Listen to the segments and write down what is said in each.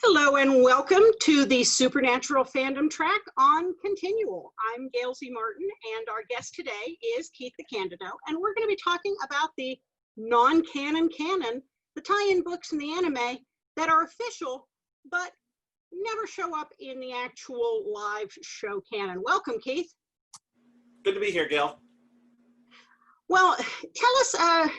Hello and welcome to the Supernatural Fandom track on Continual. I'm Gail Z Martin and our guest today is Keith DeCandido, and we're going to be talking about the non-canon canon, the tie-in books and the anime that are official but never show up in the actual live show canon. Welcome, Keith. Good to be here, Gail. Well, tell us, I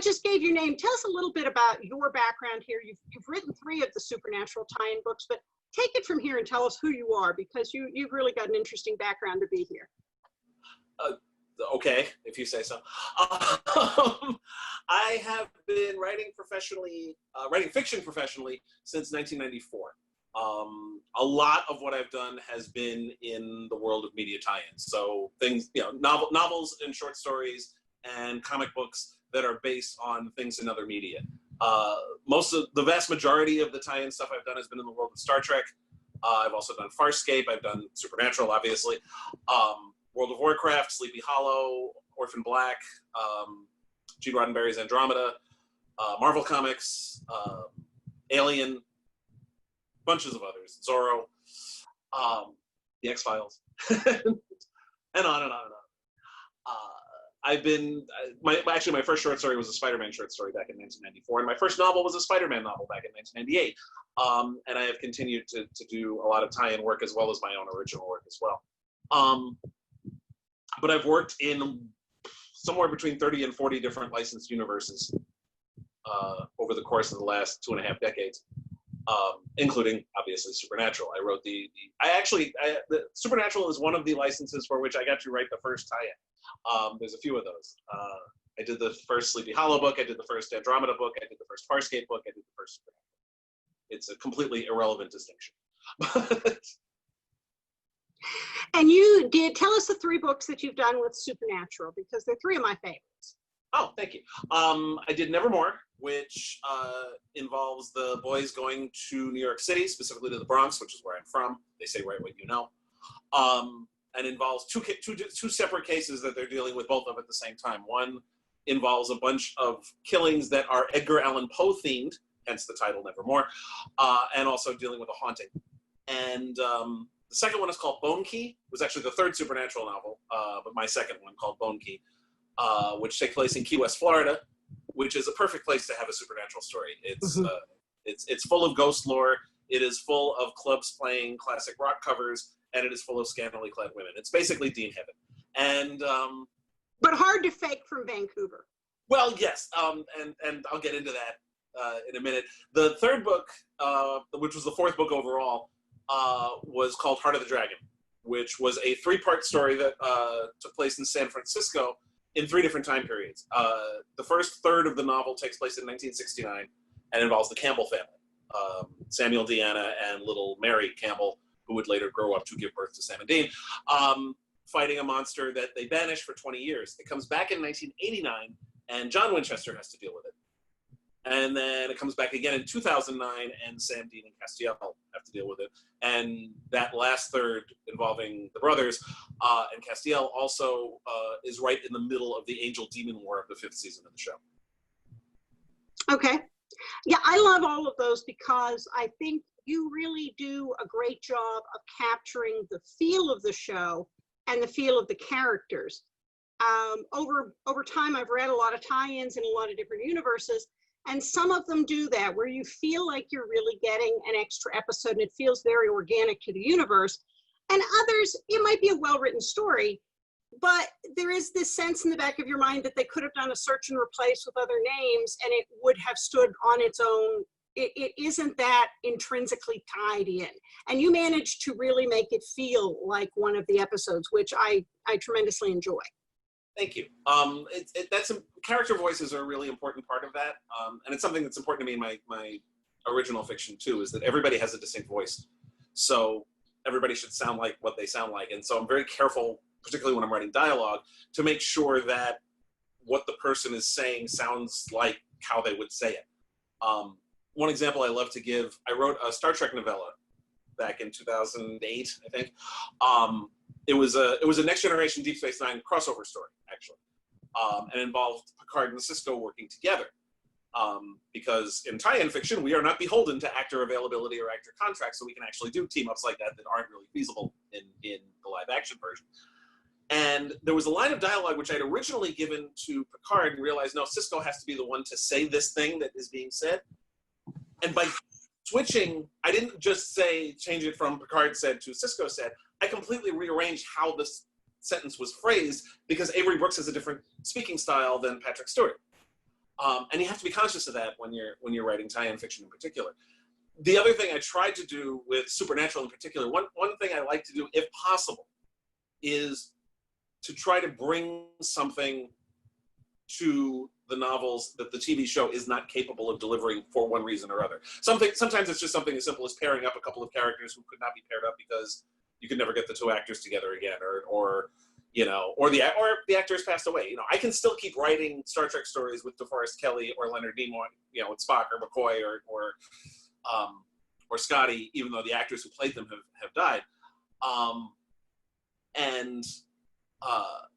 just gave your name. Tell us a little bit about your background here. You've written 3 of the Supernatural tie-in books, but take it from here and tell us who you are, because you've really got an interesting background to be here. Okay, if you say so. I have been writing fiction professionally since 1994. A lot of what I've done has been in the world of media tie-ins. So things, novels and short stories and comic books that are based on things in other media. The vast majority of the tie-in stuff I've done has been in the world of Star Trek. I've also done Farscape. I've done Supernatural, obviously. World of Warcraft, Sleepy Hollow, Orphan Black, Gene Roddenberry's Andromeda, Marvel Comics, Alien, bunches of others, Zorro, the X-Files, and on and on and on. My first short story was a Spider-Man short story back in 1994, and my first novel was a Spider-Man novel back in 1998. And I have continued to do a lot of tie-in work as well as my own original work as well. But I've worked in somewhere between 30 and 40 different licensed universes over the course of the last 2.5 decades. Including obviously Supernatural. I wrote the Supernatural is one of the licenses for which I got to write the first tie-in. There's a few of those. I did the first Sleepy Hollow book. I did the first Andromeda book. I did the first Farscape book. I did the first Supernatural. It's a completely irrelevant distinction. And you did tell us the 3 books that you've done with Supernatural, because they're 3 of my favorites. Oh, thank you. I did Nevermore, which involves the boys going to New York City, specifically to the Bronx, which is where I'm from. They say right what you know. And involves two separate cases that they're dealing with, both of at the same time. One involves a bunch of killings that are Edgar Allan Poe themed, hence the title Nevermore, and also dealing with a haunting. And the second one is called Bone Key. It was actually the 3rd Supernatural novel, but my second one called Bone Key. Which takes place in Key West, Florida, which is a perfect place to have a supernatural story. It's full of ghost lore. It is full of clubs playing classic rock covers, and it is full of scantily clad women. It's basically Dean Heaven. And but hard to fake from Vancouver. Well, yes, and I'll get into that in a minute. The 3rd book, which was the 4th book overall, was called Heart of the Dragon, which was a 3-part story that took place in San Francisco in 3 different time periods. The first third of the novel takes place in 1969 and involves the Campbell family, Samuel, Deanna, and little Mary Campbell, who would later grow up to give birth to Sam and Dean, fighting a monster that they banished for 20 years. It comes back in 1989, and John Winchester has to deal with it. And then it comes back again in 2009, and Sam, Dean, and Castiel have to deal with it. And that last third, involving the brothers and Castiel, also is right in the middle of the Angel-Demon War of the 5th season of the show. Okay. Yeah, I love all of those because I think you really do a great job of capturing the feel of the show and the feel of the characters. Over time, I've read a lot of tie-ins in a lot of different universes, and some of them do that, where you feel like you're really getting an extra episode and it feels very organic to the universe. And others, it might be a well-written story, but there is this sense in the back of your mind that they could have done a search and replace with other names and it would have stood on its own. It isn't that intrinsically tied in. And you managed to really make it feel like one of the episodes, which I tremendously enjoy. Thank you. Character voices are a really important part of that, and it's something that's important to me in my original fiction too, is that everybody has a distinct voice. So everybody should sound like what they sound like. And so I'm very careful, particularly when I'm writing dialogue, to make sure that what the person is saying sounds like how they would say it. One example I love to give, I wrote a Star Trek novella back in 2008, I think. It was a Next Generation Deep Space Nine crossover story, actually, and involved Picard and Sisko working together. Because in tie-in fiction, we are not beholden to actor availability or actor contracts, so we can actually do team-ups like that aren't really feasible in the live-action version. And there was a line of dialogue which I'd originally given to Picard and realized, no, Sisko has to be the one to say this thing that is being said. And by switching, I didn't just change it from Picard said to Sisko said. I completely rearranged how this sentence was phrased because Avery Brooks has a different speaking style than Patrick Stewart. And you have to be conscious of that when you're writing tie-in fiction in particular. The other thing I tried to do with Supernatural in particular, one thing I like to do, if possible, is to try to bring something to the novels that the TV show is not capable of delivering for one reason or other. Sometimes it's just something as simple as pairing up a couple of characters who could not be paired up because you could never get the two actors together again, or the actors passed away. You know, I can still keep writing Star Trek stories with DeForest Kelley or Leonard Nimoy, you know, with Spock or McCoy or Scotty, even though the actors who played them have died.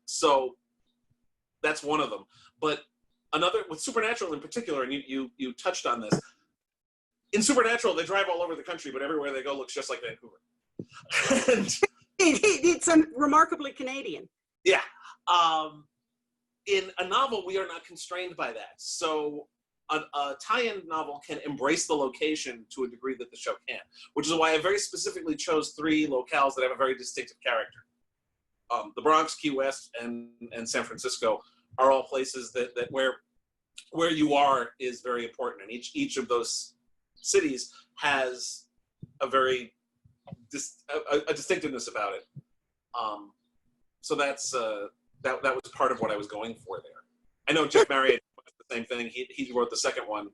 So that's one of them. But another, with Supernatural in particular, and you touched on this, in Supernatural, they drive all over the country, but everywhere they go looks just like Vancouver. It's remarkably Canadian. Yeah. In a novel, we are not constrained by that. So a tie-in novel can embrace the location to a degree that the show can't, which is why I very specifically chose 3 locales that have a very distinctive character. The Bronx, Key West, and San Francisco are all places that where you are is very important, and each of those cities has a very a distinctiveness about it. So that's that was part of what I was going for there. I know Jeff Marriott was the same thing. He wrote the second one,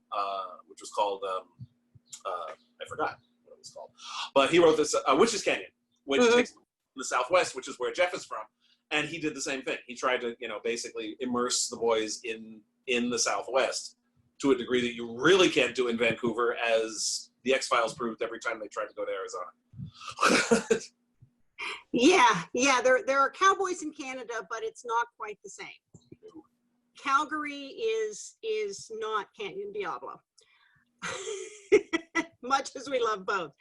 which was called I forgot what it was called, but he wrote this Witches Canyon, which takes the Southwest, which is where Jeff is from, and he did the same thing. He tried to, basically immerse the boys in the Southwest to a degree that you really can't do in Vancouver, as the X-Files proved every time they tried to go to Arizona. Yeah. There are cowboys in Canada, but it's not quite the same. Calgary is not Canyon Diablo, much as we love both.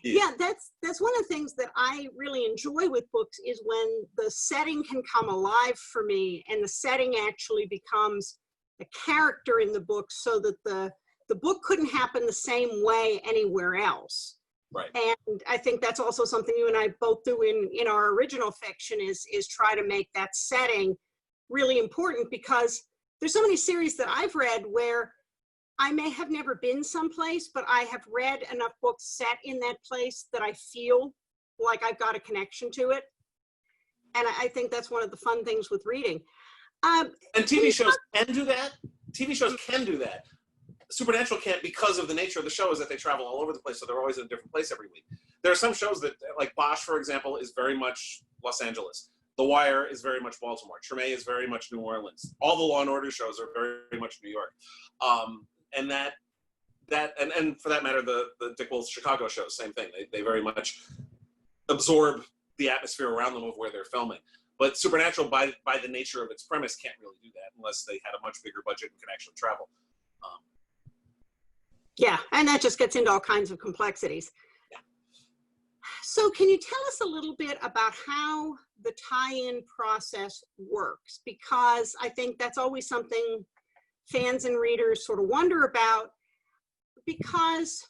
Yeah, that's one of the things that I really enjoy with books, is when the setting can come alive for me, and the setting actually becomes a character in the book, so that the book couldn't happen the same way anywhere else. Right. And I think that's also something you and I both do in our original fiction, is try to make that setting really important, because there's so many series that I've read where I may have never been someplace, but I have read enough books set in that place that I feel like I've got a connection to it. And I think that's one of the fun things with reading. And TV shows can do that. TV shows can do that. Supernatural can't, because of the nature of the show is that they travel all over the place, so they're always in a different place every week. There are some shows that, like Bosch, for example, is very much Los Angeles. The Wire is very much Baltimore. Treme is very much New Orleans. All the Law and Order shows are very much New York. And for that matter, the Dick Wolf's Chicago shows, same thing. They very much absorb the atmosphere around them of where they're filming. But Supernatural, by the nature of its premise, can't really do that unless they had a much bigger budget and can actually travel. Yeah, and that just gets into all kinds of complexities. Yeah. So can you tell us a little bit about how the tie-in process works? Because I think that's always something fans and readers sort of wonder about, because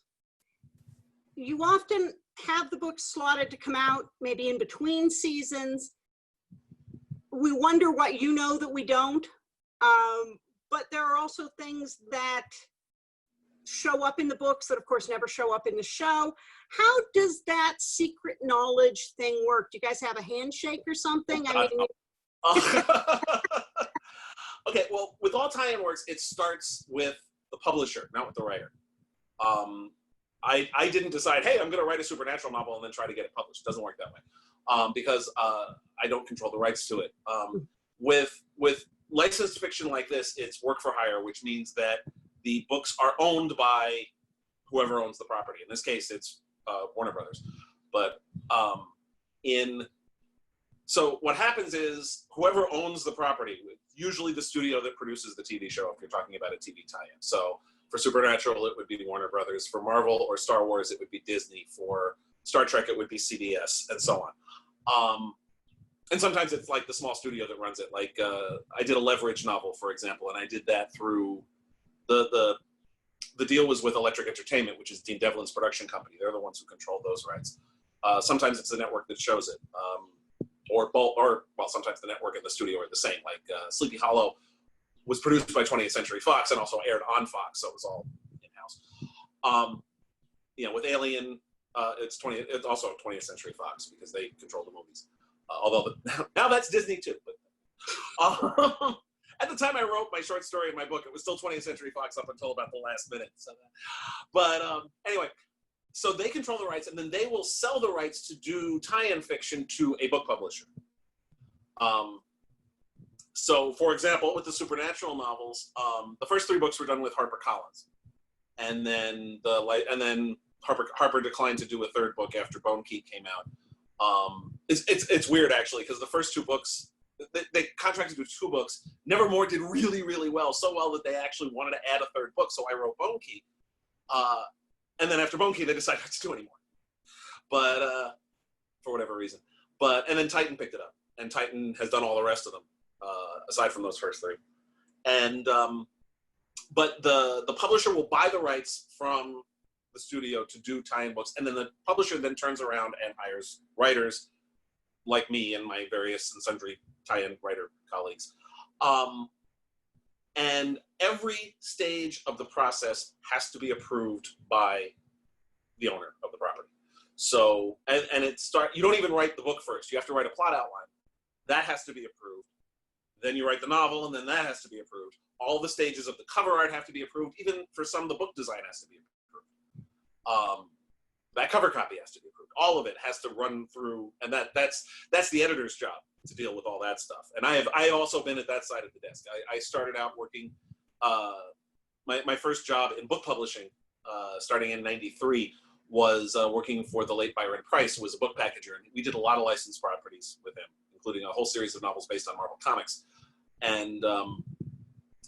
you often have the book slotted to come out maybe in between seasons. We wonder what you know that we don't, but there are also things that show up in the books that of course never show up in the show. How does that secret knowledge thing work? Do you guys have a handshake or something? I mean, Okay, well, with all tie-in works, it starts with the publisher, not with the writer. I didn't decide, hey, I'm going to write a supernatural novel and then try to get it published. It doesn't work that way, because I don't control the rights to it. With licensed fiction like this, it's work for hire, which means that the books are owned by whoever owns the property. In this case, it's Warner Brothers. But so what happens is whoever owns the property, usually the studio that produces the TV show, if you're talking about a TV tie-in. So for Supernatural, it would be Warner Brothers. For Marvel or Star Wars, it would be Disney. For Star Trek, it would be CBS, and so on. And sometimes it's like the small studio that runs it. Like I did a Leverage novel, for example, and I did that through the deal was with Electric Entertainment, which is Dean Devlin's production company. They're the ones who control those rights. Sometimes it's the network that shows it, or sometimes the network and the studio are the same. Like Sleepy Hollow was produced by 20th Century Fox and also aired on Fox, so it was all in-house. With Alien, it's also 20th Century Fox because they control the movies. Although now that's Disney too. But at the time I wrote my short story in my book, it was still 20th Century Fox up until about the last minute. Anyway, so they control the rights, and then they will sell the rights to do tie-in fiction to a book publisher. So, for example, with the Supernatural novels, the first 3 books were done with HarperCollins, and then Harper declined to do a 3rd book after Bone Key came out. It's weird actually, because the first 2 books, they contracted to do 2 books. Nevermore did really, really well, so well that they actually wanted to add a 3rd book. So I wrote Bone Key, and then after Bone Key, they decided not to do anymore, but for whatever reason. And then Titan picked it up, and Titan has done all the rest of them, aside from those first 3. And but the publisher will buy the rights from the studio to do tie-in books, and then the publisher then turns around and hires writers like me and my various and sundry tie-in writer colleagues. And every stage of the process has to be approved by the owner of the property. So, and you don't even write the book first. You have to write a plot outline. That has to be approved. Then you write the novel, and then that has to be approved. All the stages of the cover art have to be approved. Even for some, the book design has to be approved. That cover copy has to be approved. All of it has to run through, and that's the editor's job to deal with all that stuff. And I have also been at that side of the desk. I started out working, my first job in book publishing, starting in '93, was working for the late Byron Price, who was a book packager. And we did a lot of licensed properties with him, including a whole series of novels based on Marvel Comics. And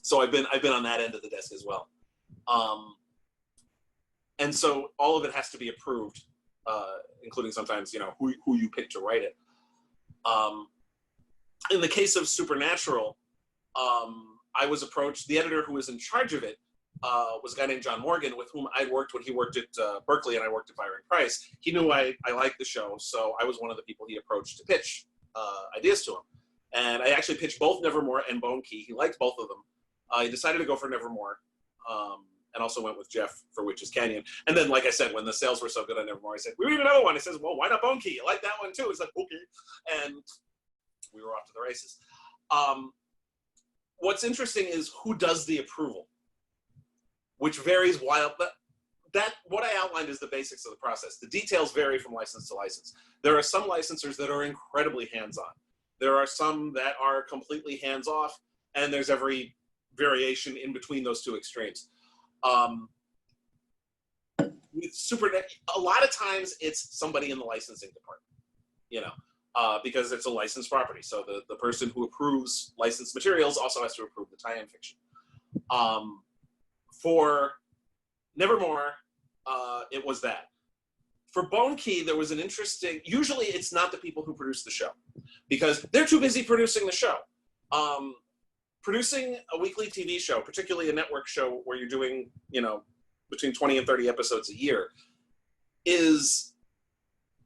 so I've been on that end of the desk as well. And so all of it has to be approved, including sometimes, who you pick to write it. In the case of Supernatural, I was approached, the editor who was in charge of it was a guy named John Morgan, with whom I worked when he worked at Berkeley and I worked at Byron Price. He knew I liked the show, so I was one of the people he approached to pitch ideas to him. And I actually pitched both Nevermore and Bone Key. He liked both of them. He decided to go for Nevermore, and also went with Jeff for Witch's Canyon. And then, like I said, when the sales were so good on Nevermore, I said, we need another one. He says, well, why not Bone Key? You like that one too? He's like, okay. And we were off to the races. What's interesting is who does the approval, which varies wildly. What I outlined is the basics of the process. The details vary from license to license. There are some licensors that are incredibly hands-on. There are some that are completely hands-off, and there's every variation in between those two extremes. With a lot of times it's somebody in the licensing department, because it's a licensed property. So the person who approves licensed materials also has to approve the tie-in fiction. For Nevermore, it was that. For Bone Key, there was an interesting, usually it's not the people who produce the show, because they're too busy producing the show. Producing a weekly TV show, particularly a network show where you're doing, between 20 and 30 episodes a year, is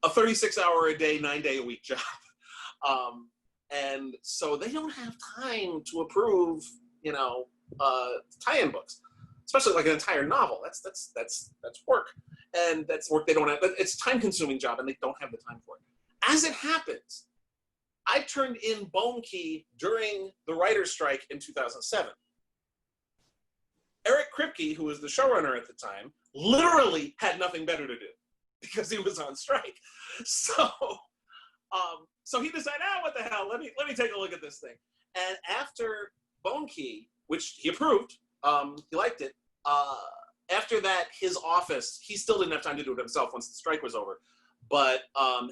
a 36-hour-a-day, 9-day-a-week job. And so they don't have time to approve, tie-in books, especially like an entire novel. That's work. And that's work they don't have. It's a time-consuming job, and they don't have the time for it. As it happens, I turned in Bone Key during the writer's strike in 2007. Eric Kripke, who was the showrunner at the time, literally had nothing better to do because he was on strike. So, so he decided, what the hell? Let me take a look at this thing. And after Bone Key, which he approved, he liked it. After that, his office, he still didn't have time to do it himself once the strike was over. But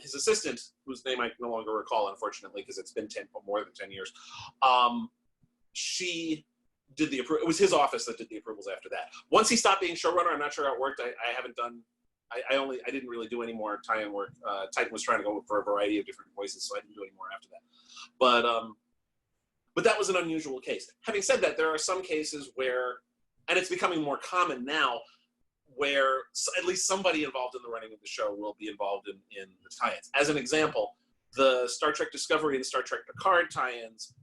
his assistant, whose name I no longer recall, unfortunately, because it's been more than 10 years, she did the approval. It was his office that did the approvals after that. Once he stopped being showrunner, I'm not sure how it worked. I haven't done, I didn't really do any more tie-in work. Titan was trying to go for a variety of different voices, so I didn't do any more after that. But that was an unusual case. Having said that, there are some cases where, and it's becoming more common now, where at least somebody involved in the running of the show will be involved in the tie-ins. As an example, the Star Trek Discovery and Star Trek Picard tie-ins,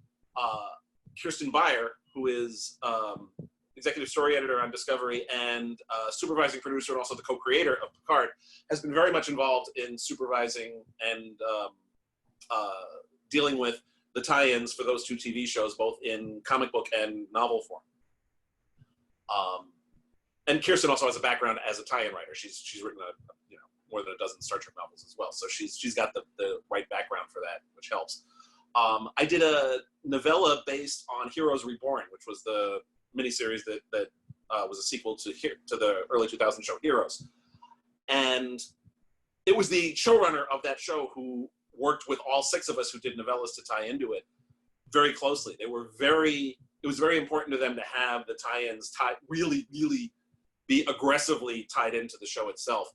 Kirsten Beyer, who is executive story editor on Discovery and supervising producer and also the co-creator of Picard, has been very much involved in supervising and dealing with the tie-ins for those two TV shows, both in comic book and novel form. And Kirsten also has a background as a tie-in writer. She's written more than a dozen Star Trek novels as well. So she's got the right background for that, which helps. I did a novella based on Heroes Reborn, which was the miniseries that was a sequel to the early 2000 show Heroes. And it was the showrunner of that show who worked with all 6 of us who did novellas to tie into it very closely. It was very important to them to have the tie-ins really, really be aggressively tied into the show itself.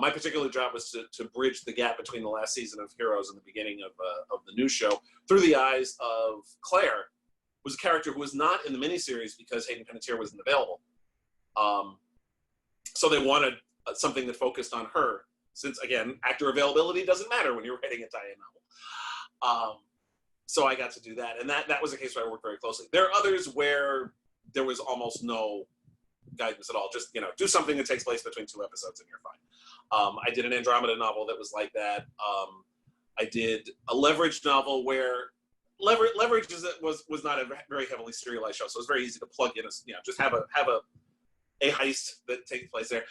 My particular job was to bridge the gap between the last season of Heroes and the beginning of the new show through the eyes of Claire, who was a character who was not in the miniseries because Hayden Panettiere wasn't available. So they wanted something that focused on her, since, again, actor availability doesn't matter when you're writing a tie-in novel. So I got to do that, and that was a case where I worked very closely. There are others where there was almost no guidance at all. Just, do something that takes place between 2 episodes and you're fine. I did an Andromeda novel that was like that. I did a Leverage novel where Leverage was not a very heavily serialized show, so it was very easy to plug in. Just have a heist that takes place there.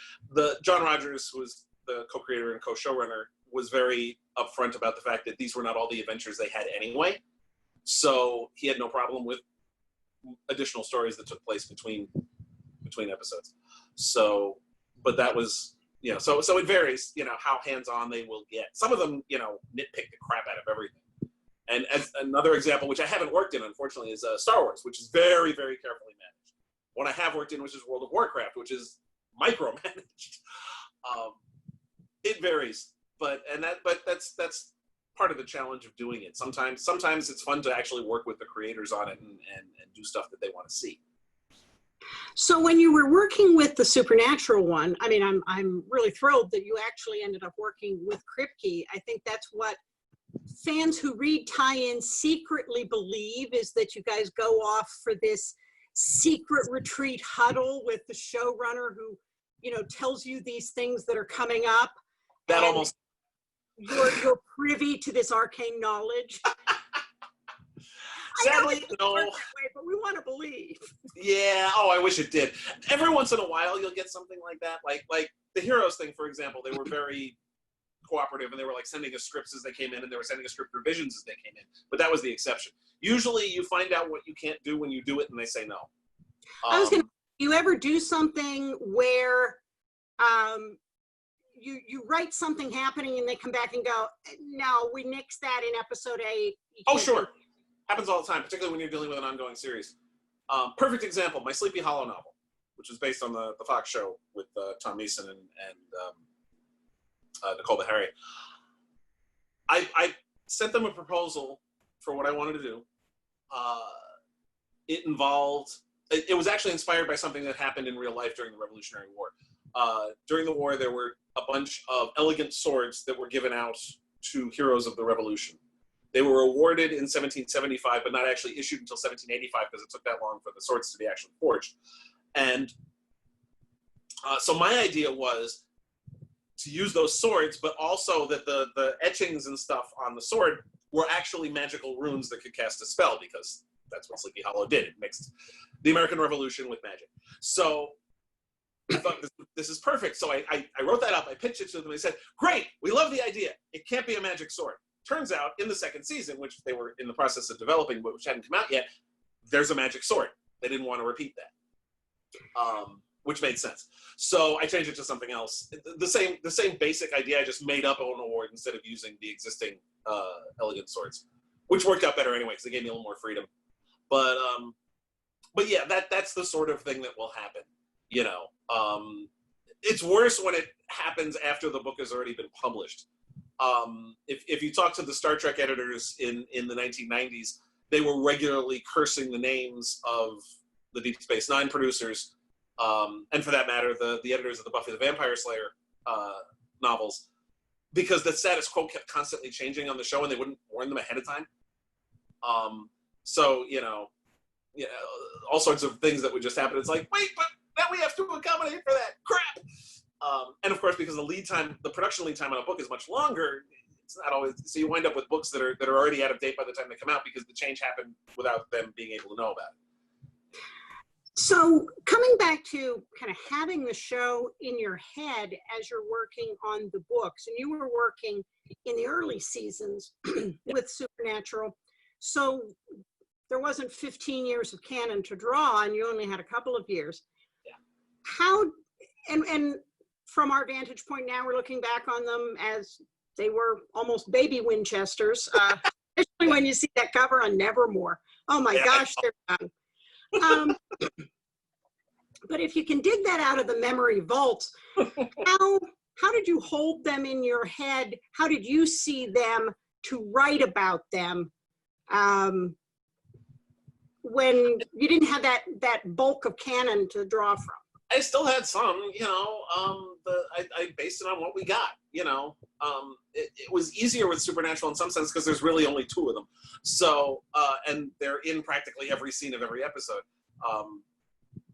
John Rogers, who was the co-creator and co-showrunner, was very upfront about the fact that these were not all the adventures they had anyway. So he had no problem with additional stories that took place between episodes. So, but that was, so it varies, how hands-on they will get. Some of them, nitpick the crap out of everything. And as another example, which I haven't worked in, unfortunately, is Star Wars, which is very, very carefully managed. One I have worked in, which is World of Warcraft, which is micromanaged. It varies, but that's part of the challenge of doing it. Sometimes it's fun to actually work with the creators on it and do stuff that they want to see. So when you were working with the Supernatural one, I mean, I'm really thrilled that you actually ended up working with Kripke. I think that's what fans who read tie-ins secretly believe, is that you guys go off for this secret retreat huddle with the showrunner who, tells you these things that are coming up. That almost. You're privy to this arcane knowledge. Sadly, no. Way, but we want to believe. Yeah. Oh, I wish it did. Every once in a while, you'll get something like that. Like the Heroes thing, for example. They were very cooperative, and they were sending us scripts as they came in, and they were sending us script revisions as they came in. But that was the exception. Usually, you find out what you can't do when you do it, and they say no. I was going to. You ever do something where you write something happening, and they come back and go, "No, we nixed that in episode 8." Oh, sure. Happens all the time, particularly when you're dealing with an ongoing series. Perfect example, my Sleepy Hollow novel, which is based on the Fox show with Tom Meeson and Nicole Beharie. I sent them a proposal for what I wanted to do. It involved, it was actually inspired by something that happened in real life during the Revolutionary War. During the war, there were a bunch of elegant swords that were given out to heroes of the Revolution. They were awarded in 1775, but not actually issued until 1785 because it took that long for the swords to be actually forged. And so my idea was to use those swords, but also that the etchings and stuff on the sword were actually magical runes that could cast a spell, because that's what Sleepy Hollow did. It mixed the American Revolution with magic. So I thought this is perfect. So I wrote that up. I pitched it to them. They said, great, we love the idea. It can't be a magic sword. Turns out in the second season, which they were in the process of developing, but which hadn't come out yet, there's a magic sword. They didn't want to repeat that, which made sense. So I changed it to something else. The same basic idea. I just made up an award instead of using the existing elegant swords, which worked out better anyway because they gave me a little more freedom. But yeah, that's the sort of thing that will happen. You know, it's worse when it happens after the book has already been published. If you talk to the Star Trek editors in the 1990s, they were regularly cursing the names of the Deep Space Nine producers, and for that matter, the editors of the Buffy the Vampire Slayer novels, because the status quo kept constantly changing on the show, and they wouldn't warn them ahead of time. So you know, all sorts of things that would just happen. It's like, wait, but now we have to accommodate for that crap. And of course, because the production lead time on a book is much longer, it's not always, so you wind up with books that are already out of date by the time they come out because the change happened without them being able to know about it. So coming back to kind of having the show in your head as you're working on the books, and you were working in the early seasons with Supernatural, so there wasn't 15 years of canon to draw, and you only had a couple of years. Yeah. How, and from our vantage point now, we're looking back on them as they were almost baby Winchesters, especially when you see that cover on Nevermore. Oh my gosh, they're young. But if you can dig that out of the memory vault, how did you hold them in your head? How did you see them to write about them when you didn't have that bulk of canon to draw from? I still had some, you know, I based it on what we got, you know. It was easier with Supernatural in some sense because there's really only two of them. So, and they're in practically every scene of every episode.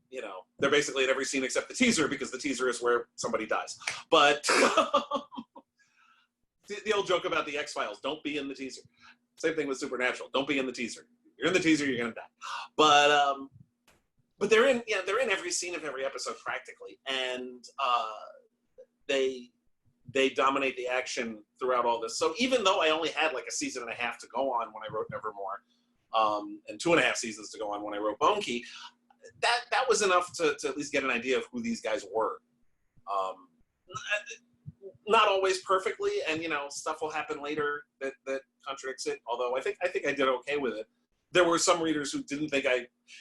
You know, they're basically in every scene except the teaser because the teaser is where somebody dies. But the old joke about the X-Files, don't be in the teaser. Same thing with Supernatural, don't be in the teaser. You're in the teaser, you're gonna die. But they're in every scene of every episode practically, and they dominate the action throughout all this. So even though I only had like a season and a half to go on when I wrote Nevermore, and 2.5 seasons to go on when I wrote Bone Key, that was enough to at least get an idea of who these guys were. Not always perfectly, and you know, stuff will happen later that contradicts it. Although I think I did okay with it. There were some readers who didn't think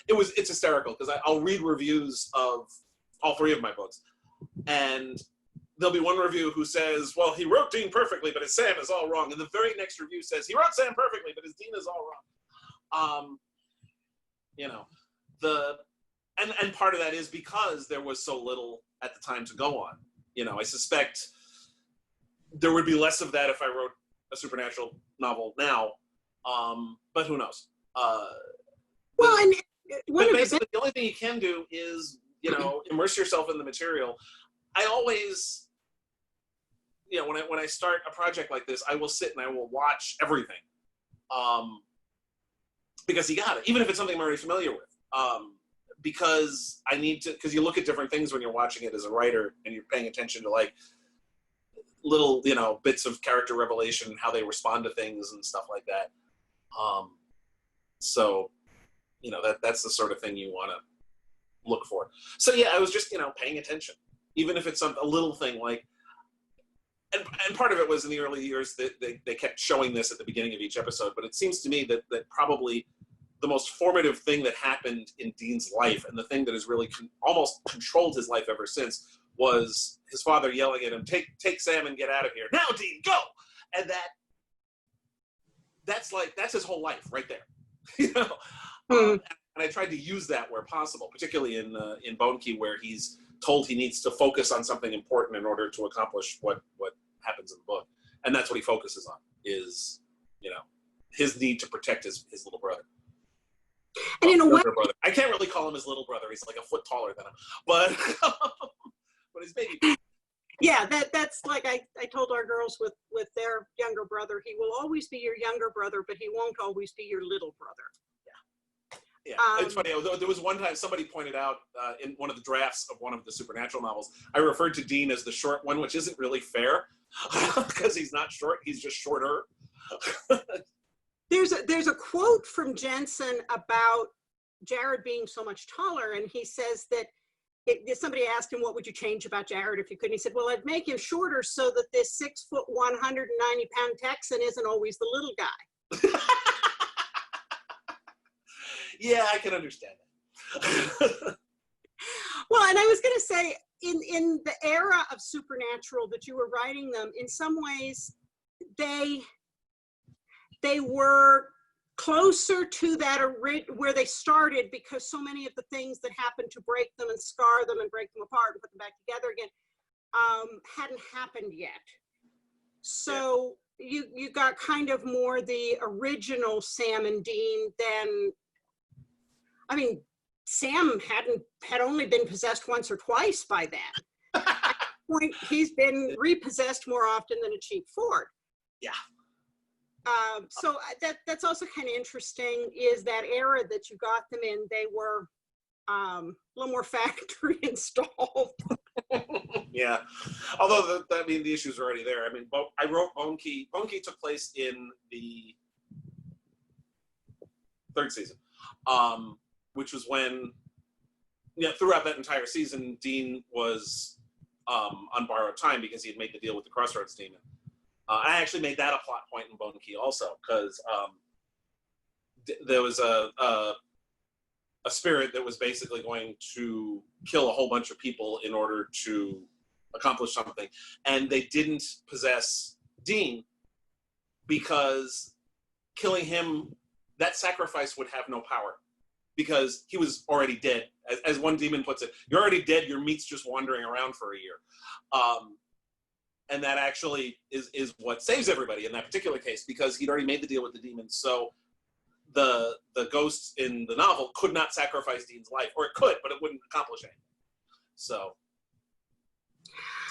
it's hysterical because I'll read reviews of all three of my books, and there'll be one review who says, well, he wrote Dean perfectly, but his Sam is all wrong. And the very next review says, he wrote Sam perfectly, but his Dean is all wrong. You know, and part of that is because there was so little at the time to go on. You know, I suspect there would be less of that if I wrote a Supernatural novel now, but who knows? Well, and basically the only thing you can do is, you know, immerse yourself in the material. I always, you know, when I start a project like this, I will sit and I will watch everything, because you got it, even if it's something I'm already familiar with, because I need to, because you look at different things when you're watching it as a writer, and you're paying attention to like little, you know, bits of character revelation, how they respond to things and stuff like that. So, you know, that's the sort of thing you want to look for. So yeah, I was just, you know, paying attention, even if it's a little thing like, and part of it was in the early years that they kept showing this at the beginning of each episode, but it seems to me that probably the most formative thing that happened in Dean's life, and the thing that has really almost controlled his life ever since, was his father yelling at him, take Sam and get out of here. Now, Dean, go! And that's his whole life right there. You know? And I tried to use that where possible, particularly in Bone Key, where he's told he needs to focus on something important in order to accomplish what happens in the book. And that's what he focuses on, is, you know, his need to protect his little brother. And in a way, brother. I can't really call him his little brother. He's like a foot taller than him, but his baby. Yeah, that's like I told our girls with their younger brother, he will always be your younger brother, but he won't always be your little brother. Yeah, it's funny. There was one time somebody pointed out in one of the drafts of one of the Supernatural novels, I referred to Dean as the short one, which isn't really fair because he's not short; he's just shorter. There's a quote from Jensen about Jared being so much taller, and he says that somebody asked him, "What would you change about Jared if you could?" And he said, "Well, I'd make him shorter so that this 6 foot, 190-pound Texan isn't always the little guy." Yeah, I can understand that. Well, and I was going to say, in the era of Supernatural that you were writing them, in some ways, they were closer to that where they started, because so many of the things that happened to break them and scar them and break them apart and put them back together again hadn't happened yet. So you got kind of more the original Sam and Dean than, I mean, Sam had only been possessed once or twice by then. At that point, he's been repossessed more often than a cheap Ford. Yeah. So that's also kind of interesting, is that era that you got them in, they were a little more factory installed. Yeah. Although, the issues are already there. I mean, I wrote Bone Key. Bone Key took place in the 3rd season, which was when, throughout that entire season, Dean was on borrowed time because he had made the deal with the Crossroads Demon. I actually made that a plot point in Bone Key also, because there was a spirit that was basically going to kill a whole bunch of people in order to accomplish something, and they didn't possess Dean because killing him, that sacrifice would have no power because he was already dead. As one demon puts it, you're already dead, your meat's just wandering around for a year. And that actually is what saves everybody in that particular case, because he'd already made the deal with the demons. So the ghosts in the novel could not sacrifice Dean's life, or it could, but it wouldn't accomplish anything. So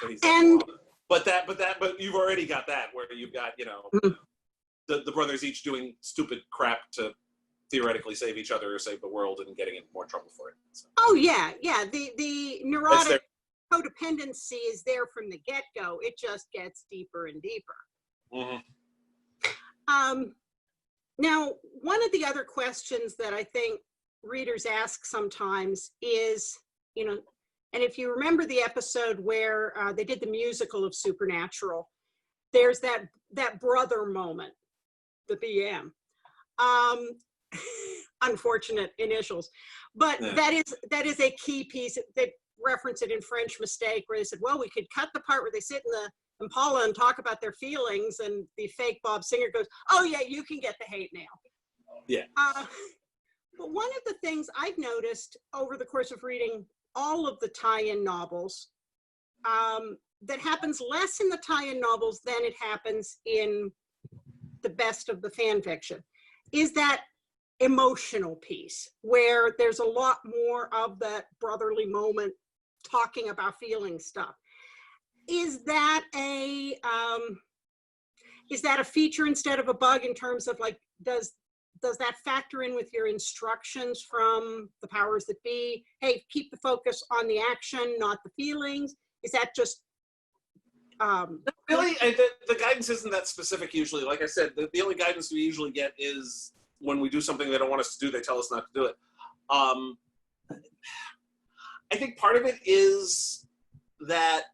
he's but you've already got that, where you've got, the brothers each doing stupid crap to theoretically save each other or save the world, and getting in more trouble for it. So. Oh yeah. The neurotic codependency is there from the get-go. It just gets deeper and deeper. Mm-hmm. Now, one of the other questions that I think readers ask sometimes is, and if you remember the episode where they did the musical of Supernatural, there's that brother moment, the BM. Unfortunate initials, but that is a key piece that reference it in French Mistake, where they said, well, we could cut the part where they sit in the Impala and talk about their feelings, and the fake Bob Singer goes, oh yeah, you can get the hate mail. Yeah. But one of the things I've noticed over the course of reading all of the tie-in novels, that happens less in the tie-in novels than it happens in the best of the fan fiction, is that emotional piece where there's a lot more of that brotherly moment, talking about feeling stuff. Is that a feature instead of a bug, in terms of, like, does that factor in with your instructions from the powers that be? Hey, keep the focus on the action, not the feelings. Is that just really, the guidance isn't that specific usually. Like I said, the only guidance we usually get is when we do something they don't want us to do, they tell us not to do it. I think part of it is that,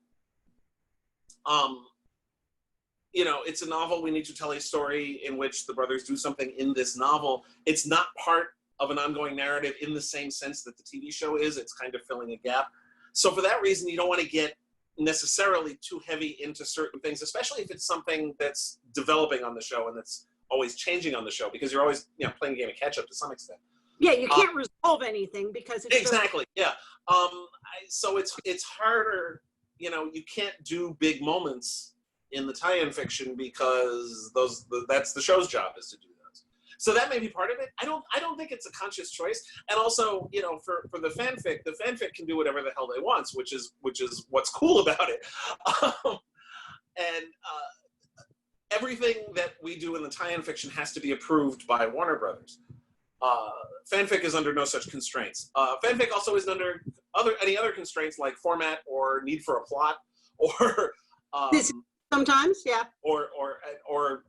it's a novel. We need to tell a story in which the brothers do something in this novel. It's not part of an ongoing narrative in the same sense that the TV show is. It's kind of filling a gap. So for that reason, you don't want to get necessarily too heavy into certain things, especially if it's something that's developing on the show and that's always changing on the show, because you're always playing a game of catch up to some extent. Yeah, you can't resolve anything because it's exactly yeah. So it's harder. You can't do big moments in the tie-in fiction because that's the show's job, is to do those. So that may be part of it. I don't think it's a conscious choice. And also, for the fanfic can do whatever the hell they want, which is what's cool about it. Everything that we do in the tie-in fiction has to be approved by Warner Brothers. Fanfic is under no such constraints. Fanfic also isn't under any other constraints like format or need for a plot or sometimes, yeah, or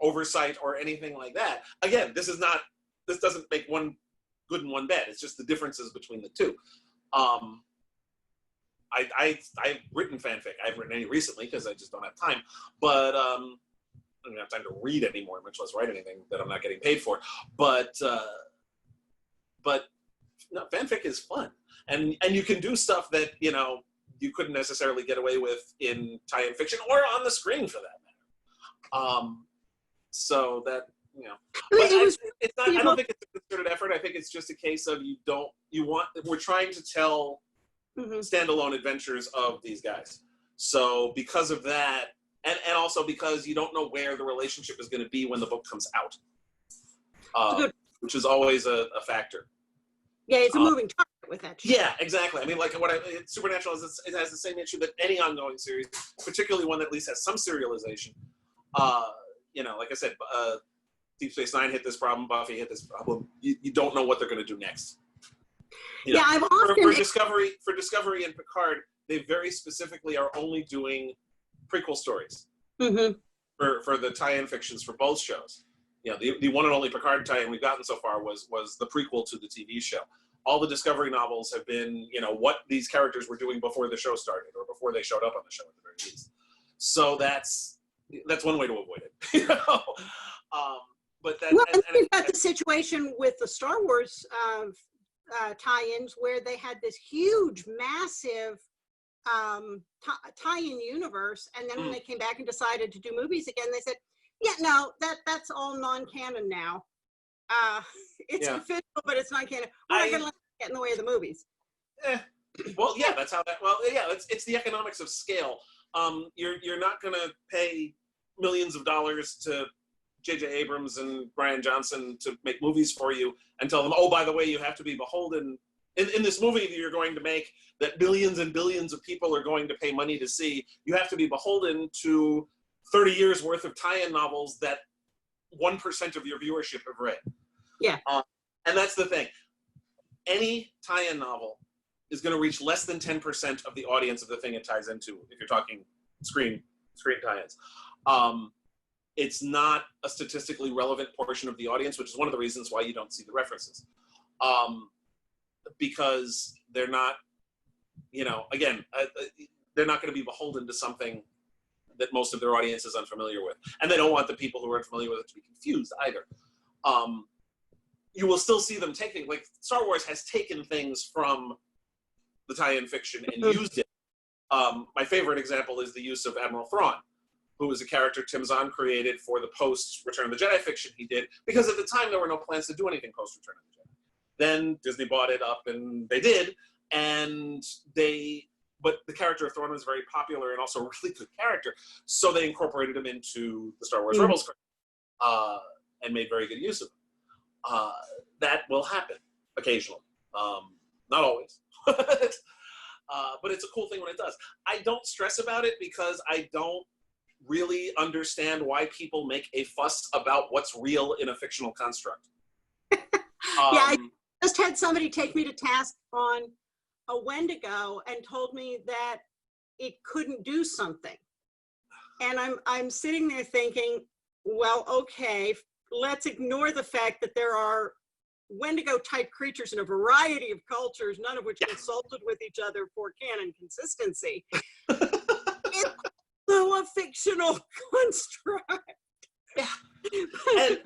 oversight or anything like that. Again, this doesn't make one good and one bad. It's just the differences between the two. I've written fanfic. I haven't written any recently because I just don't have time. But I don't have time to read anymore, much less write anything that I'm not getting paid for. But no, fanfic is fun, and you can do stuff that you couldn't necessarily get away with in tie-in fiction or on the screen for that matter. So that but it's not. I don't think it's a concerted effort. I think it's just a case of we're trying to tell standalone adventures of these guys. So because of that, and also because you don't know where the relationship is going to be when the book comes out, which is always a factor. Yeah, it's a moving target with that show. Yeah, exactly. I mean, like Supernatural it has the same issue that any ongoing series, particularly one that at least has some serialization. Like I said, Deep Space Nine hit this problem, Buffy hit this problem. You don't know what they're going to do next. I've often for Discovery and Picard, they very specifically are only doing prequel stories for the tie-in fictions for both shows. The one and only Picard tie-in we've gotten so far was the prequel to the TV show. All the Discovery novels have been, what these characters were doing before the show started or before they showed up on the show at the very least. So that's one way to avoid it. But that, we've got the situation with the Star Wars tie-ins where they had this huge, massive tie-in universe, and then when they came back and decided to do movies again, they said, "Yeah, no, that's all non-canon now. It's official, but it's non-canon. We're not going to let it get in the way of the movies." Well, yeah, that's how that. Well, yeah, it's the economics of scale. You're not going to pay millions of dollars to J.J. Abrams and Brian Johnson to make movies for you and tell them, oh, by the way, you have to be beholden in this movie that you're going to make that billions and billions of people are going to pay money to see. You have to be beholden to 30 years worth of tie-in novels that 1% of your viewership have read. Yeah. And that's the thing. Any tie-in novel is going to reach less than 10% of the audience of the thing it ties into, if you're talking screen tie-ins. It's not a statistically relevant portion of the audience, which is one of the reasons why you don't see the references. Because they're not, again, they're not going to be beholden to something that most of their audience is unfamiliar with. And they don't want the people who are unfamiliar with it to be confused either. You will still see them taking, like Star Wars has taken things from the tie-in fiction and used it. My favorite example is the use of Admiral Thrawn, who was a character Tim Zahn created for the post-Return of the Jedi fiction he did, because at the time there were no plans to do anything post-Return of the Jedi. Then Disney bought it up, and they did, but the character of Thrawn was very popular and also a really good character, so they incorporated him into the Star Wars Rebels and made very good use of him. That will happen occasionally, not always, but it's a cool thing when it does. I don't stress about it because I don't really understand why people make a fuss about what's real in a fictional construct. I just had somebody take me to task on a Wendigo and told me that it couldn't do something. And I'm sitting there thinking, well, okay, let's ignore the fact that there are Wendigo-type creatures in a variety of cultures, none of which consulted with each other for canon consistency. It's still a fictional construct. Yeah. and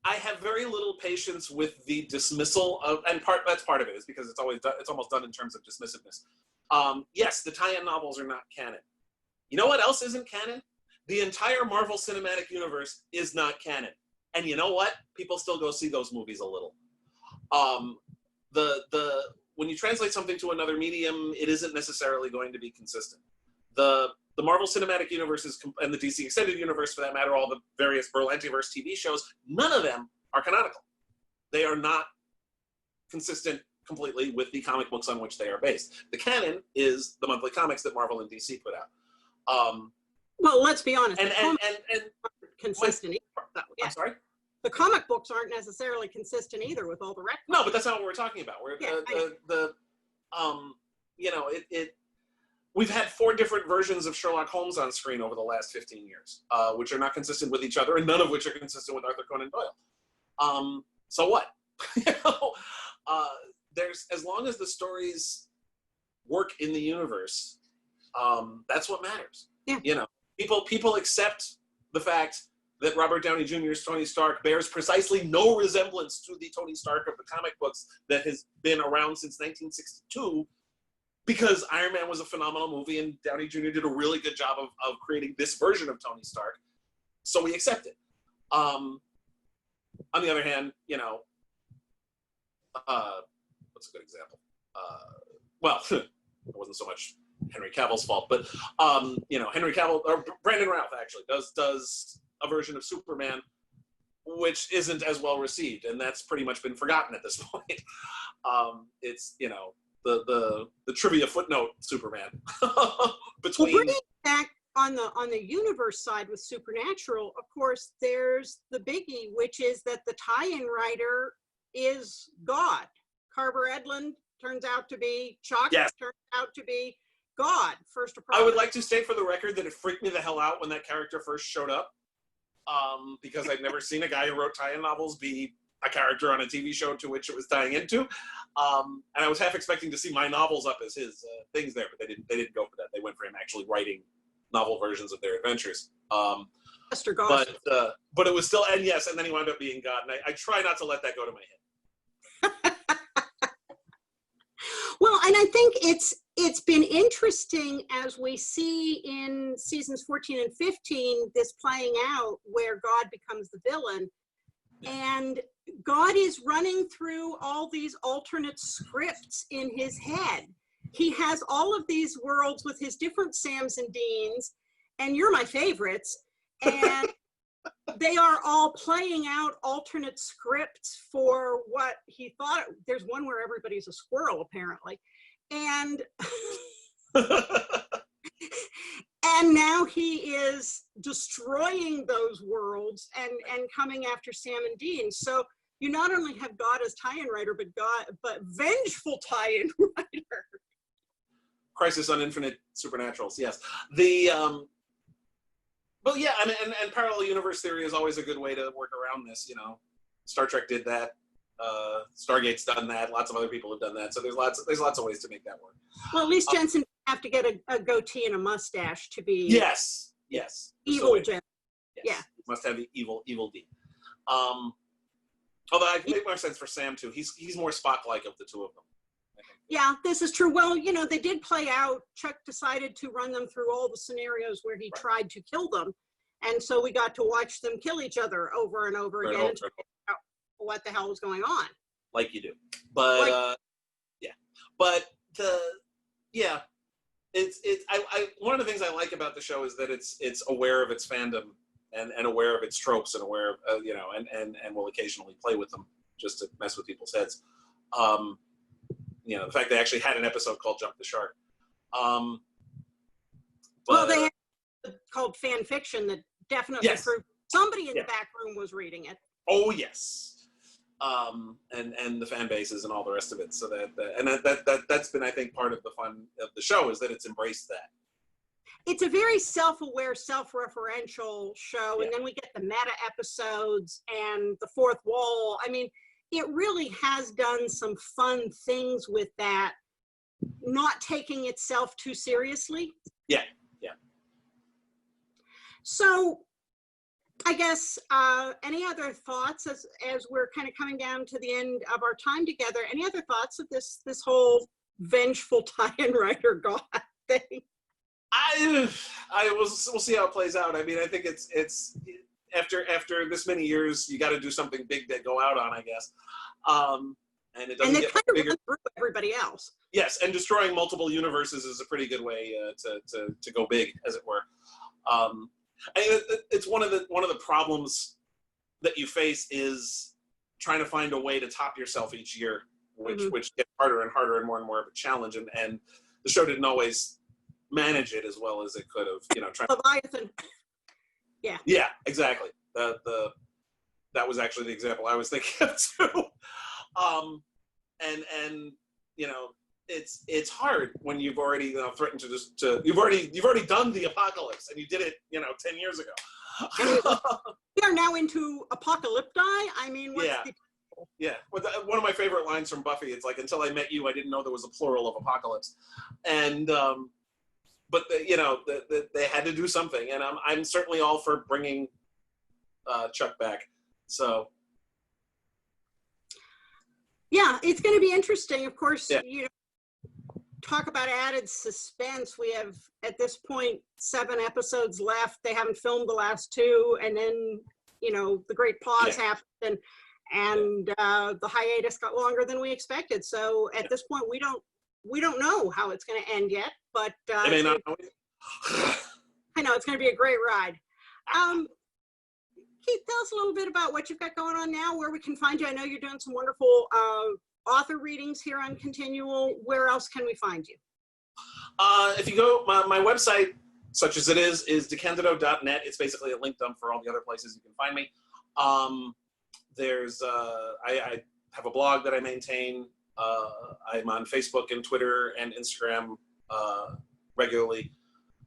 I have very little patience with the dismissal of, and that's part of it is because it's almost done in terms of dismissiveness. Yes, the tie-in novels are not canon. You know what else isn't canon? The entire Marvel Cinematic Universe is not canon. And you know what? People still go see those movies a little. When you translate something to another medium, it isn't necessarily going to be consistent. The Marvel Cinematic Universe and the DC Extended Universe, for that matter, all the various Berlantiverse TV shows, none of them are canonical. They are not consistent completely with the comic books on which they are based. The canon is the monthly comics that Marvel and DC put out. Well, let's be honest. And consistent. I'm sorry? the comic books aren't necessarily consistent either with all the retcons. No, but that's not what we're talking about. We've had 4 different versions of Sherlock Holmes on screen over the last 15 years, which are not consistent with each other, and none of which are consistent with Arthur Conan Doyle. So what? There's, as long as the stories work in the universe, that's what matters. Yeah. People accept the fact that Robert Downey Jr.'s Tony Stark bears precisely no resemblance to the Tony Stark of the comic books that has been around since 1962, because Iron Man was a phenomenal movie and Downey Jr. did a really good job of creating this version of Tony Stark. So we accept it. On the other hand, what's a good example? It wasn't so much Henry Cavill's fault, but Henry Cavill, or Brandon Routh actually does a version of Superman which isn't as well received, and that's pretty much been forgotten at this point. It's the trivia footnote Superman between. Well, bringing back on the universe side with Supernatural, of course, there's the biggie, which is that the tie-in writer is God. Carver Edlund turns out to be Chuck. Yes. Turns out to be God. First approach. I would like to state for the record that it freaked me the hell out when that character first showed up, because I'd never seen a guy who wrote tie-in novels be a character on a TV show to which it was tying into, and I was half expecting to see my novels up as his things there, but they didn't go for that. They went for him actually writing novel versions of their adventures. Mr. God. But it was still, and then he wound up being God, and I try not to let that go to my head. Well, and I think it's been interesting as we see in seasons 14 and 15, this playing out where God becomes the villain. And God is running through all these alternate scripts in his head. He has all of these worlds with his different Sams and Deans, and you're my favorites. And they are all playing out alternate scripts for what he thought. There's one where everybody's a squirrel, apparently. And and now he is destroying those worlds and coming after Sam and Dean. So you not only have God as tie-in writer, but vengeful tie-in writer. Crisis on Infinite Supernaturals, yes. Well, yeah, I mean, and parallel universe theory is always a good way to work around this. Star Trek did that. Stargate's done that. Lots of other people have done that. So there's lots of ways to make that work. Well, at least Jensen didn't have to get a goatee and a mustache to be. Yes. Evil so Jensen. Yes. Yeah. Must have the evil D. Although I make more sense for Sam too. He's more Spock-like of the two of them. Yeah, this is true. Well, they did play out. Chuck decided to run them through all the scenarios where he tried to kill them. And so we got to watch them kill each other over and over again and figure out what the hell was going on. Like you do. But, one of the things I like about the show is that it's aware of its fandom and aware of its tropes and aware of, and will occasionally play with them just to mess with people's heads. The fact they actually had an episode called Jump the Shark. They had called fan fiction that definitely proved somebody in the back room was reading it. Oh, yes. And the fan bases and all the rest of it. So that's been, I think, part of the fun of the show is that it's embraced that. It's a very self-aware, self-referential show. And then we get the meta episodes and the fourth wall. I mean, it really has done some fun things with that, not taking itself too seriously. Yeah. So I guess any other thoughts as we're kind of coming down to the end of our time together? Any other thoughts of this whole vengeful tie-in writer God thing? We'll see how it plays out. I mean, I think it's after this many years, you got to do something big to go out on, I guess. And it doesn't get bigger. Run through everybody else. Yes, and destroying multiple universes is a pretty good way to go big, as it were. It's one of the problems that you face is trying to find a way to top yourself each year, which gets harder and harder and more of a challenge. And the show didn't always manage it as well as it could have. Leviathan. Yeah. Yeah, exactly. that was actually the example I was thinking of too. And you know, it's hard when you've already threatened to you've already done the apocalypse, and you did it 10 years ago. We are now into apocalypti. I mean, what's Yeah. the... Yeah, one of my favorite lines from Buffy, it's like, until I met you, I didn't know there was a plural of apocalypse. And, but they had to do something, and I'm certainly all for bringing Chuck back. So. Yeah, it's going to be interesting. Of course, Yeah. Talk about added suspense. We have, at this point, 7 episodes left. They haven't filmed the last 2, and then, the great pause happened, and the hiatus got longer than we expected. So at this point, we don't know how it's going to end yet, but I may not know. I know it's going to be a great ride. Keith, tell us a little bit about what you've got going on now, where we can find you. I know you're doing some wonderful author readings here on Continual. Where else can we find you? If you go, my website, such as it is decandido.net. It's basically a link dump for all the other places you can find me. There's I have a blog that I maintain. I'm on Facebook and Twitter and Instagram regularly.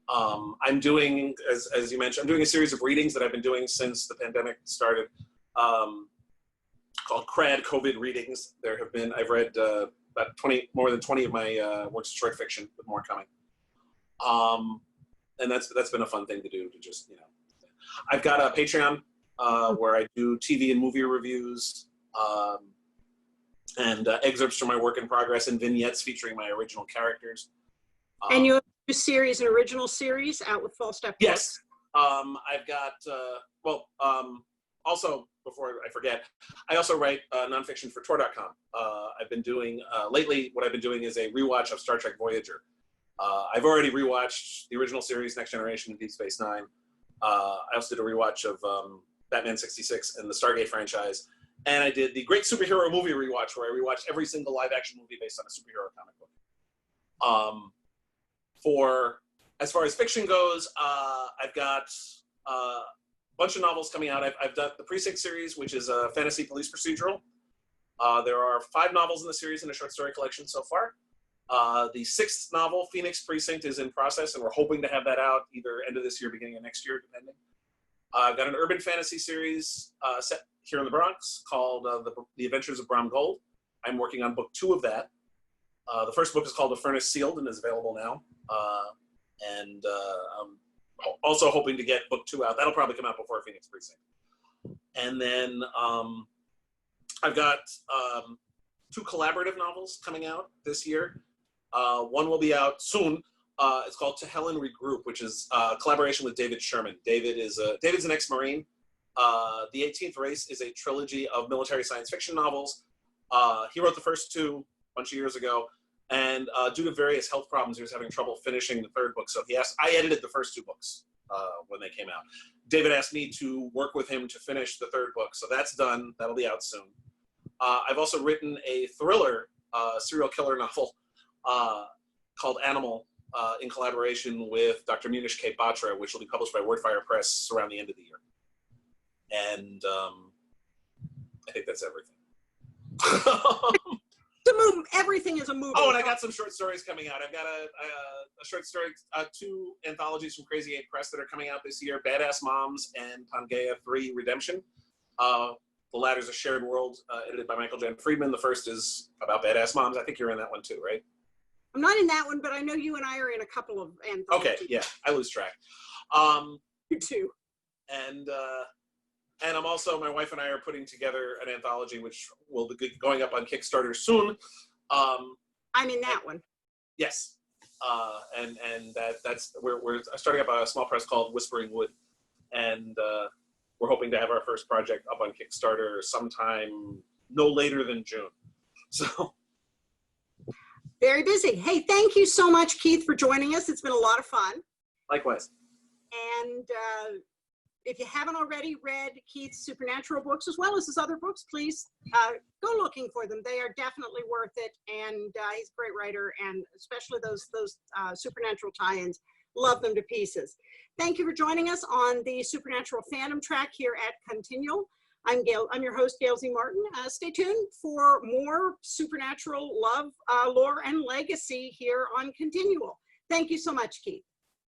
I'm doing, as you mentioned, I'm doing a series of readings that I've been doing since the pandemic started, called COVID readings. I've read about more than 20 of my works of short fiction, with more coming. And that's been a fun thing to do, to just, I've got a Patreon where I do TV and movie reviews, and excerpts from my work in progress and vignettes featuring my original characters. And you have a series, an original series out with False Step Books. Yes. I've got, also, before I forget, I also write nonfiction for Tor.com. I've been doing, lately, what I've been doing is a rewatch of Star Trek Voyager. I've already rewatched the original series, Next Generation and Deep Space Nine. I also did a rewatch of Batman 66 and the Stargate franchise. And I did the great superhero movie rewatch, where I rewatched every single live-action movie based on a superhero comic book. As far as fiction goes, I've got a bunch of novels coming out. I've done the Precinct series, which is a fantasy police procedural. There are 5 novels in the series in a short story collection so far. The 6th novel, Phoenix Precinct, is in process, and we're hoping to have that out either end of this year, beginning of next year, depending. I've got an urban fantasy series set here in the Bronx called The Adventures of Brom Gold. I'm working on book 2 of that. The first book is called The Furnace Sealed and is available now. I'm also hoping to get book 2 out. That'll probably come out before Phoenix Precinct. And then I've got 2 collaborative novels coming out this year. One will be out soon. It's called To Hell and Regroup, which is a collaboration with David Sherman. David's an ex-Marine. The 18th Race is a trilogy of military science fiction novels. He wrote the first 2 a bunch of years ago, and due to various health problems, he was having trouble finishing the 3rd book. So I edited the first 2 books when they came out. David asked me to work with him to finish the 3rd book, so that's done. That'll be out soon. I've also written a thriller serial killer novel called Animal in collaboration with Dr. Munish K. Batra, which will be published by Wordfire Press around the end of the year. And I think that's everything. Everything is a movie. Oh, and I got some short stories coming out. I've got a short story, 2 anthologies from Crazy 8 Press that are coming out this year: Badass Moms and Pangaea 3 Redemption. The latter's a shared world, edited by Michael Jan Friedman. The first is about badass moms. I think you're in that one too, right? I'm not in that one, but I know you and I are in a couple of anthologies. Okay, yeah, I lose track. You too. And I'm also, my wife and I are putting together an anthology which will be going up on Kickstarter soon. I'm in that one. Yes, and that's we're starting up a small press called Whispering Wood, and we're hoping to have our first project up on Kickstarter sometime no later than June. So. Very busy. Hey, thank you so much, Keith, for joining us. It's been a lot of fun. Likewise. And if you haven't already read Keith's Supernatural books, as well as his other books, please go looking for them. They are definitely worth it. And he's a great writer, and especially those Supernatural tie-ins. Love them to pieces. Thank you for joining us on the Supernatural Fandom track here at Continual. I'm your host, Gail Z. Martin. Stay tuned for more supernatural love, lore, and legacy here on Continual. Thank you so much, Keith.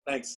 Thanks.